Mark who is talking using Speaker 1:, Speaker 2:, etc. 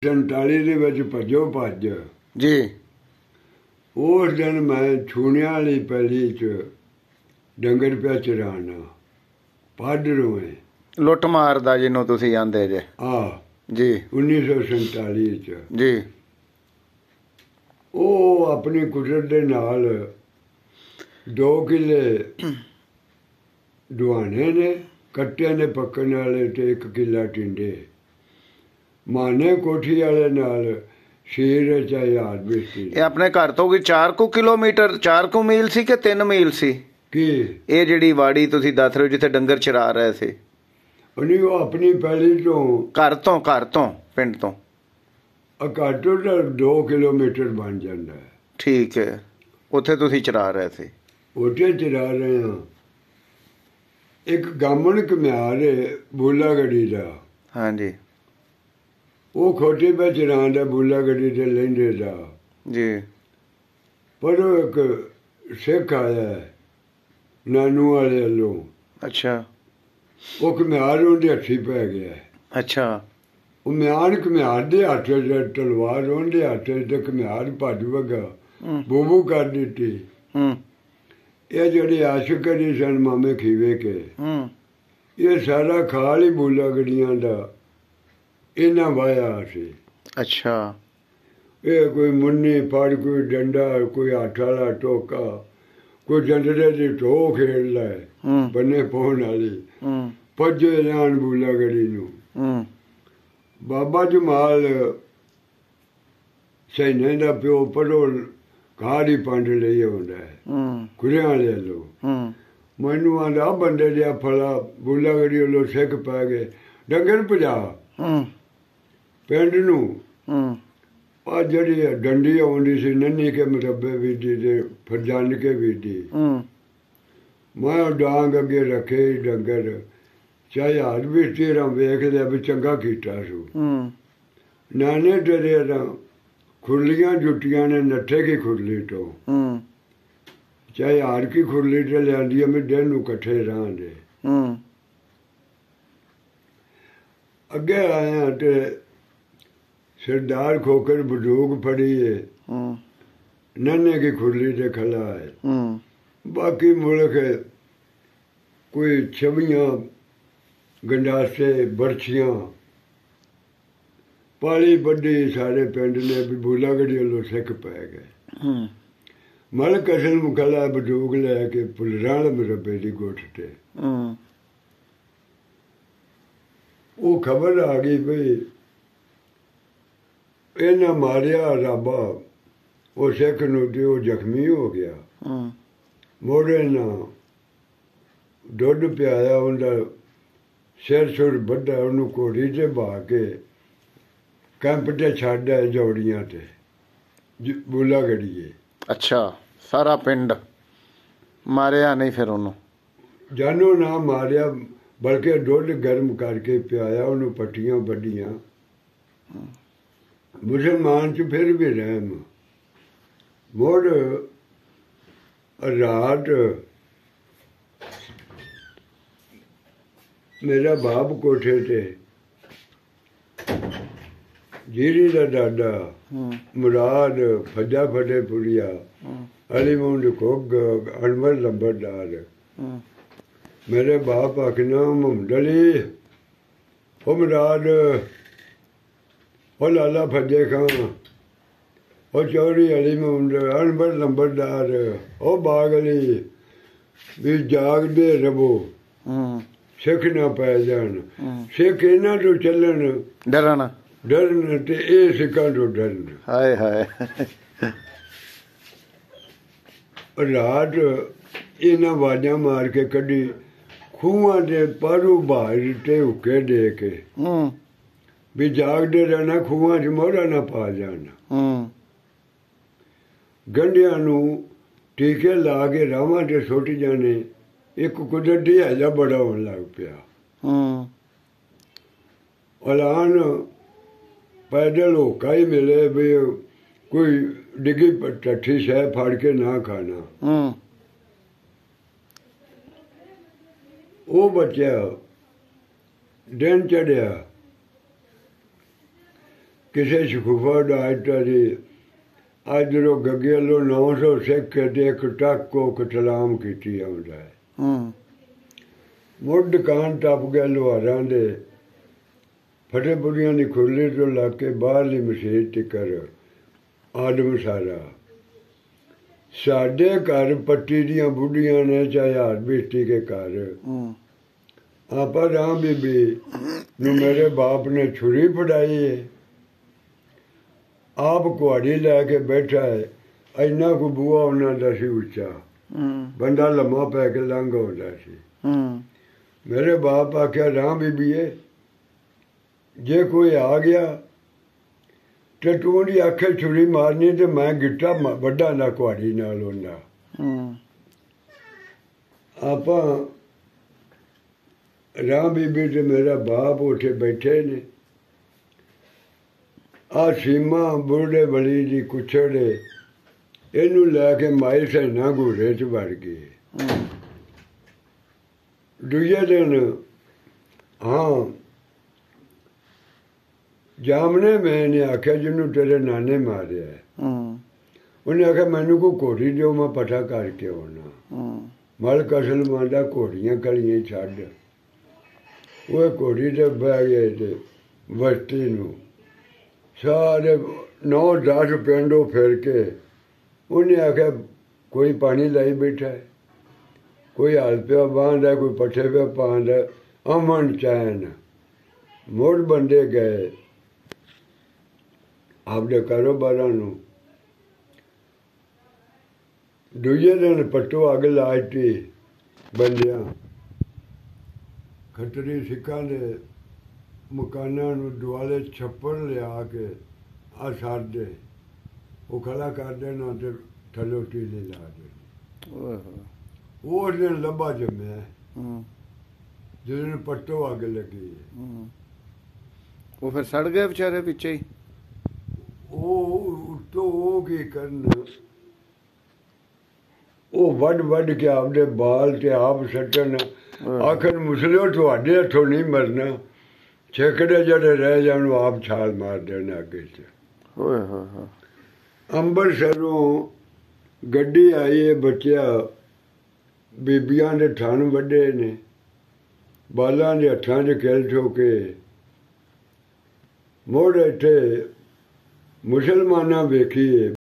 Speaker 1: 47 ਦੇ ਵਿੱਚ ਭੱਜੋ ਭੱਜ
Speaker 2: जी
Speaker 1: ਉਸ ਦਿਨ ਮੈਂ ਛੂਣਿਆਂ ਵਾਲੀ ਪੈਲੀ 'ਚ ਡੰਗਰ ਪਿਆ ਚਰਾਣਾ ਪਾਡਰੋਂ
Speaker 2: ਲੁੱਟ ਮਾਰਦਾ ਜਿਹਨੂੰ ਤੁਸੀਂ ਆਂਦੇ ਜੇ ਜੀ
Speaker 1: 1947 'ਚ
Speaker 2: ਜੀ
Speaker 1: ਉਹ ਆਪਣੀ ਕੁਦਰਤ ਦੇ ਨਾਲ 2 ਕਿੱਲੇ ਦੁਆਣੇ ਨੇ ਕੱਟਿਆਂ ਦੇ ਪੱਕਣ ਵਾਲੇ ਤੇ 1 ਕਿੱਲਾ ਟਿੰਡੇ ਮਾਨੇ ਕੋਠੀ ਵਾਲੇ ਨਾਲ ਸ਼ੇਰ ਚਾਹੇ ਆਦਮੀ ਸੀ।
Speaker 2: ਇਹ ਆਪਣੇ ਘਰ ਤੋਂ ਕੋਈ 4 ਕਿਲੋਮੀਟਰ 4 ਮੀਲ ਸੀ ਕਿ 3 ਮੀਲ ਸੀ
Speaker 1: ਕੀ
Speaker 2: ਇਹ ਜਿਹੜੀ ਵਾੜੀ ਤੁਸੀਂ ਦੱਸ ਰਹੇ ਹੋ ਜਿੱਥੇ ਡੰਗਰ ਚਰਾ ਰਹੇ ਸੀ?
Speaker 1: ਉਹਨੇ ਉਹ ਆਪਣੀ ਪਹਿਲੀ ਤੋਂ
Speaker 2: ਘਰ ਤੋਂ ਪਿੰਡ ਤੋਂ
Speaker 1: ਘੱਟੋ ਘੱਟ 2 ਕਿਲੋਮੀਟਰ ਬਣ ਜਾਂਦਾ ਹੈ।
Speaker 2: ਠੀਕ ਹੈ ਉੱਥੇ ਤੁਸੀਂ ਚਰਾ ਰਹੇ ਸੀ?
Speaker 1: ਉੱਥੇ ਚਰਾ ਰਹੇ ਹਾਂ। ਇੱਕ ਗਾਮਣ ਘੁਮਿਆਰ ਬੂਲਾ ਗੜੀ ਦਾ
Speaker 2: ਹਾਂਜੀ
Speaker 1: ਉਹ ਖੋਟੇ ਪੈ ਚਰਾਉਂਦਾ ਬੂਲਾ ਗੜੀ ਤੇ ਲੈਂਦੇ ਦਾ
Speaker 2: ਜੀ
Speaker 1: ਪਰ ਉਹ ਇੱਕ ਸਿੱਖ ਆਇਆ ਨਾਨੂ ਵਾਲੇ ਵੱਲੋਂ
Speaker 2: ਅੱਛਾ
Speaker 1: ਉਹ ਘੁਮਿਆਰ ਉਹਦੇ ਹੱਥੀ ਪੈ ਗਿਆ
Speaker 2: ਅੱਛਾ
Speaker 1: ਉਹ ਘੁਮਿਆਰ ਦੇ ਹੱਥ ਤਲਵਾਰ ਉਹਦੇ ਹੱਥ ਤੇ ਘੁਮਿਆਰ ਭੱਜ ਵਗਾ ਬੂਬੂ ਕਰ ਦਿੱਤੀ। ਇਹ ਜਿਹੜੇ ਆਸ਼ਿਕ ਜੀ ਸਨ ਮਾਮੇ ਖੀਵੇ ਕੇ ਇਹ ਸਾਰਾ ਖਾਲ ਹੀ ਬੂਲਾ ਗੜੀਆਂ ਦਾ ਇਹਨਾਂ ਵਾਇਆ ਸੀ।
Speaker 2: ਅੱਛਾ
Speaker 1: ਇਹ ਕੋਈ ਮੁੰਨੀ ਫੜ ਕੋਈ ਡੰਡਾ ਕੋਈ ਹੱਥ ਵਾਲਾ ਟੋਕਾ ਕੋਈ ਜੰਡਰੇ ਦੀ ਢੋ ਖੇਡਦਾ ਹੈ ਬੰਨੇ ਪਾਉਣ ਵਾਲੀ ਭੱਜੇ ਜਾਣ ਬੂਲਾ ਗੜੀ ਨੂੰ। ਬਾਬਾ ਜਮਾਲ ਸੈਨੇ ਦਾ ਪਿਓ ਪੜੋ ਕਾੜੀ ਪੰਡ ਲਈ ਆਉਂਦਾ ਹੈ ਕੁਰਿਆਂ ਵਾਲੇ ਵੱਲੋਂ ਮੈਨੂੰ ਆਂਦਾ ਬੰਦੇ ਜਿਹਾ ਫਲਾ ਬੂਲਾ ਗੜੀ ਵੱਲੋਂ ਸਿੱਖ ਪੈ ਗਏ ਡੰਗਰ ਭਜਾ ਪਿੰਡ ਨੂੰ। ਆ ਜਿਹੜੀ ਡੰਡੀ ਆਉਂਦੀ ਸੀ ਨੰਨੀ ਕੇ ਮੁਰੱਬੇ ਬੀਜੀ ਤੇ ਫਿਰ ਜੰਨ ਕੇ ਬੀਜੀ ਮੈਂ ਡਾਂਗ ਅੱਗੇ ਰੱਖੇ ਡੰਗਰ ਚਾਹੇ ਹੱਥ ਵੀ ਤੇਰਾ ਵੇਖ ਲਿਆ ਵੀ ਚੰਗਾ ਕੀਤਾ ਸੂ ਨਾਨੇ ਤੇਰੇ ਤਾਂ ਖੁਰਲੀਆਂ ਜੁੱਟੀਆਂ ਨੇ ਨੱਠੇ ਕੀ ਖੁਰਲੀ ਤੋਂ ਚਾਹੇ ਹਾਰ ਕੀ ਖੁਰਲੀ ਤੇ ਲਿਆਂਦੀ ਮੈਂ ਦਿਨ ਨੂੰ ਇਕੱਠੇ ਰਹਾਂਗੇ। ਅੱਗੇ ਆਇਆ ਤੇ ਸਰਦਾਰ ਖੋਕਰ ਬਜ਼ੁਰਗ ਫੜੀ ਹੈ ਨੰਨੇ ਕੀ ਖੁਰਲੀ ਤੇ ਖੜਾ ਹੈ ਬਾਕੀ ਮੁਲਕ ਕੋਈ ਛਵੀਆਂ ਗੰਡਾਸੇ ਬਰਛੀਆਂ ਪਾਲੀ ਵੱਡੀ ਸਾਰੇ ਪਿੰਡ ਨੇ ਵੀ ਬੂਲਾ ਗੜੀ ਵੱਲੋਂ ਸਿੱਖ ਪੈ ਗਏ। ਮਲਕ ਅਸਲ ਮੁਖਲਾ ਬਜ਼ੁਰਗ ਲੈ ਕੇ ਪੁਲਰਾਂ ਮੁਰੱਬੇ ਦੀ ਗੋਠ ਤੇ ਉਹ ਖਬਰ ਆ ਗਈ ਬਈ ਇਹਨਾਂ ਮਾਰਿਆ ਰਾਬਾ ਉਹ ਸਿੱਖ ਨੂੰ ਤੇ ਉਹ ਜ਼ਖਮੀ ਹੋ ਗਿਆ। ਮੋੜੇ ਨਾ ਦੁੱਧ ਪਿਆਇਆ ਉਹਦਾ ਸਿਰ ਸੁਰ ਵੱਡਾ ਉਹਨੂੰ ਘੋੜੀ ਤੇ ਬਹਾ ਕੇ ਕੈਂਪ ਤੇ ਛੱਡ ਆਏ ਜੋੜੀਆਂ ਤੇ ਬੂਲਾ ਗੜੀਏ।
Speaker 2: ਅੱਛਾ ਸਾਰਾ ਪਿੰਡ ਮਾਰਿਆ ਨਹੀਂ ਫਿਰ ਉਹਨੂੰ?
Speaker 1: ਜਾਨੋ ਨਾ ਮਾਰਿਆ ਬਲਕਿ ਦੁੱਧ ਗਰਮ ਕਰਕੇ ਪਿਆਇਆ ਉਹਨੂੰ ਪੱਟੀਆਂ ਵੱਡੀਆਂ। ਮੁਸਲਮਾਨ ਚ ਫਿਰ ਵੀ ਰਹਿਮ ਮੁੜ ਰਾਤ ਮੇਰਾ ਬਾਪ ਕੋਠੇ ਤੇ ਜੀਰੀ ਦਾ ਦਾਦਾ ਮੁਰਾਦ ਫੱਜਾ ਫਟੇ ਪੁਰੀਆ ਅਲੀ ਮੁੰਡ ਕੋਗ ਅਨਵਰ ਲੰਬਰਦਾਰ ਮੇਰੇ ਬਾਪ ਆਖਣਾ ਮੁਹੰਮਦ ਅਲੀ ਉਹ ਮੁਰਾਦ ਉਹ ਲਾਲਾ ਫੱਜੇ ਖਾਂ ਉਹ ਚੌਧਰੀ ਅਲੀ ਮੁਹੰਮਦ ਅਨਵਰ ਲੰਬਰਦਾਰ ਉਹ ਬਾਗ ਅਲੀ ਵੀ ਜਾਗਦੇ ਰਵੋ ਸਿੱਖ ਨਾ ਪੈ ਜਾਣ ਸਿੱਖ ਇਹਨਾਂ ਤੋਂ ਚੱਲਣ ਡਰਨ ਤੇ ਇਹ ਸਿੱਖਾਂ ਤੋਂ ਡਰਨ।
Speaker 2: ਹਾਏ ਹਾਏ
Speaker 1: ਰਾਤ ਇਹਨਾਂ ਆਵਾਜ਼ਾਂ ਮਾਰ ਕੇ ਕੱਢੀ ਖੂਹਾਂ ਦੇ ਪਾਰੂ ਬਾਹਰ ਤੇ ਹੁੱਕੇ ਦੇ ਕੇ ਵੀ ਜਾਗਦੇ ਰਹਿਣਾ ਖੂਹਾਂ 'ਚ ਮੋਹਰਾ ਨਾ ਪਾ ਜਾਣਾ। ਗੰਢਿਆਂ ਨੂੰ ਟੀਕੇ ਲਾ ਕੇ ਰਾਵਾਂ 'ਤੇ ਸੁੱਟ ਜਾਣੇ। ਇੱਕ ਕੁਦਰਤੀ ਹੈਜਾ ਬੜਾ ਹੋਣ ਲੱਗ ਪਿਆ। ਐਲਾਨ ਪੈਦਲ ਹੋਕਾ ਹੀ ਮਿਲੇ ਵੀ ਕੋਈ ਡਿੱਗੀ ਟੱਠੀ ਸ਼ੈ ਫੜ ਕੇ ਨਾ ਖਾਣਾ। ਉਹ ਬੱਚਿਆ ਦਿਨ ਚੜਿਆ ਕਿਸੇ ਸ਼ਕੂਫਾ ਡਾਇਟਾ ਦੀ ਇਧਰੋਂ ਗੱਗੇ ਵੱਲੋਂ 900 ਸਿੱਖ ਤੇ ਇੱਕ ਟੱਕ ਕੋ ਕਤਲਾਮ ਕੀਤੀ ਆਉਂਦਾ ਹੈ। ਮੁੱਢ ਦੁਕਾਨ ਟੱਪ ਗਿਆ ਲੁਹਾਰਾਂ ਦੇ ਫਤਿਹਪੁਰੀਆਂ ਦੀ ਖੁਰਲੀ ਤੋਂ ਲੱਗ ਕੇ ਬਾਹਰਲੀ ਮਸੀਤ ਤਿੱਕਰ ਆਦਮ ਸਾਰਾ। ਸਾਡੇ ਘਰ ਪੱਟੀ ਦੀਆਂ ਬੁੱਢੀਆਂ ਨੇ ਚਾਹੇ ਹਾਰ ਬੀਸਤੀ ਕੇ ਘਰ। ਆਪਾਂ ਰਾਮ ਬੀਬੀ ਨੂੰ ਮੇਰੇ ਬਾਪ ਨੇ ਛੁਰੀ ਫੜਾਈ ਹੈ, ਆਪ ਕੁਹਾੜੀ ਲੈ ਕੇ ਬੈਠਾ ਹੈ। ਇੰਨਾ ਕੁ ਬੂਹਾ ਉਹਨਾਂ ਦਾ ਸੀ ਉੱਚਾ, ਬੰਦਾ ਲੰਮਾ ਪੈ ਕੇ ਲੰਘ ਆਉਂਦਾ ਸੀ। ਮੇਰੇ ਬਾਪ ਆਖਿਆ ਰਾਮ ਬੀਬੀਏ ਜੇ ਕੋਈ ਆ ਗਿਆ ਤੇ ਤੂੰ ਉਹਦੀ ਆਖੇ ਛੁਰੀ ਮਾਰਨੀ ਤੇ ਮੈਂ ਗਿੱਟਾ ਵੱਡਾ ਨਾ ਕੁਹਾੜੀ ਨਾਲ ਉਹਨਾਂ। ਆਪਾਂ ਰਾਮ ਬੀਬੀ ਤੇ ਮੇਰਾ ਬਾਪ ਉੱਥੇ ਬੈਠੇ ਨੇ। ਆ ਸੀਮਾ ਬੁਰੜੇ ਬਲੀ ਦੀ ਕੁਛੜੇ ਇਹਨੂੰ ਲੈ ਕੇ ਮਾਈ ਸੈਨਾ ਘੂਰੇ 'ਚ ਵੜ ਗਈ। ਦੂਜੇ ਦਿਨ ਹਾਂ ਜਾਮਨੇ ਮੈਂ ਨੇ ਆਖਿਆ ਜਿਹਨੂੰ ਤੇਰੇ ਨਾਨੇ ਮਾਰਿਆ। ਉਹਨੇ ਆਖਿਆ ਮੈਨੂੰ ਕੋਈ ਘੋੜੀ ਦਿਓ ਮੈਂ ਪਤਾ ਕਰਕੇ ਆਉਣਾ। ਮਲਕ ਅਸਲਮਾਨ ਦਾ ਘੋੜੀਆਂ ਕਲੀਆਂ ਛੱਡ ਉਹ ਘੋੜੀ ਤੇ ਬਹਿ ਗਏ ਤੇ ਬਸਤੀ ਨੂੰ ਸਾਰੇ 9-10 ਪਿੰਡੋਂ ਫਿਰ ਕੇ ਉਹਨੇ ਆਖਿਆ ਕੋਈ ਪਾਣੀ ਲਾਈ ਬੈਠਾ ਹੈ, ਕੋਈ ਹਲ ਪਿਆ ਬਾਂਹਦਾ, ਕੋਈ ਪੱਠੇ ਪਿਆ ਪਾਉਂਦਾ, ਅਮਨ ਚੈਨ। ਮੁੜ ਬੰਦੇ ਗਏ ਆਪਦੇ ਕਾਰੋਬਾਰਾਂ ਨੂੰ। ਦੂਜੇ ਦਿਨ ਪੱਟੋ ਅੱਗ ਲਾ ਦਿੱਤੀ ਬੰਦਿਆਂ। ਖੱਤਰੀ ਸਿੱਖਾਂ ਦੇ ਮਕਾਨਾਂ ਨੂੰ ਦੁਆਲੇ ਛੱਪੜ ਲਿਆ ਕੇ ਆ ਸਾਦੇ ਉਹ ਖੜਾ ਕਰ ਦੇਣਾ ਤੇ ਥੱਲੋਂ ਟੀਲੇ ਲਾ ਦੇਣੀ। ਉਹ ਦਿਨ ਲੱਭਾ ਜੰਮਿਆ ਜਦੋਂ ਪੱਟੋ ਅੱਗ ਲੱਗੀ।
Speaker 2: ਉਹ ਫਿਰ ਸੜ ਗਏ ਵਿਚਾਰੇ ਵਿੱਚੇ ਹੀ।
Speaker 1: ਉਹ ਉੱਤੋਂ ਉਹ ਕੀ ਕਰਨ, ਉਹ ਵੱਢ ਕੇ ਆਪਦੇ ਬਾਲ ਤੇ ਆਪ ਸੱਟਣ। ਆਖਰ ਮੁਸਲਿਓ ਤੁਹਾਡੇ ਹੱਥੋਂ ਨਹੀਂ ਮਰਨਾ, ਛੇਕੜੇ ਜਿਹੜੇ ਰਹਿ ਜਾਣ ਉਹ ਆਪ ਛਾਲ ਮਾਰ ਦੇਣ ਅੱਗੇ 'ਚ। ਅੰਬਰਸਰੋਂ ਗੱਡੀ ਆਈ ਹੈ ਬੱਚਿਆ, ਬੀਬੀਆਂ ਦੇ ਥਣ ਵੱਡੇ ਨੇ, ਬਾਲਾਂ ਦੇ ਹੱਥਾਂ 'ਚ ਕਿਲ ਠੋਕੇ। ਮੁੜ ਇੱਥੇ ਮੁਸਲਮਾਨਾਂ ਵੇਖੀਏ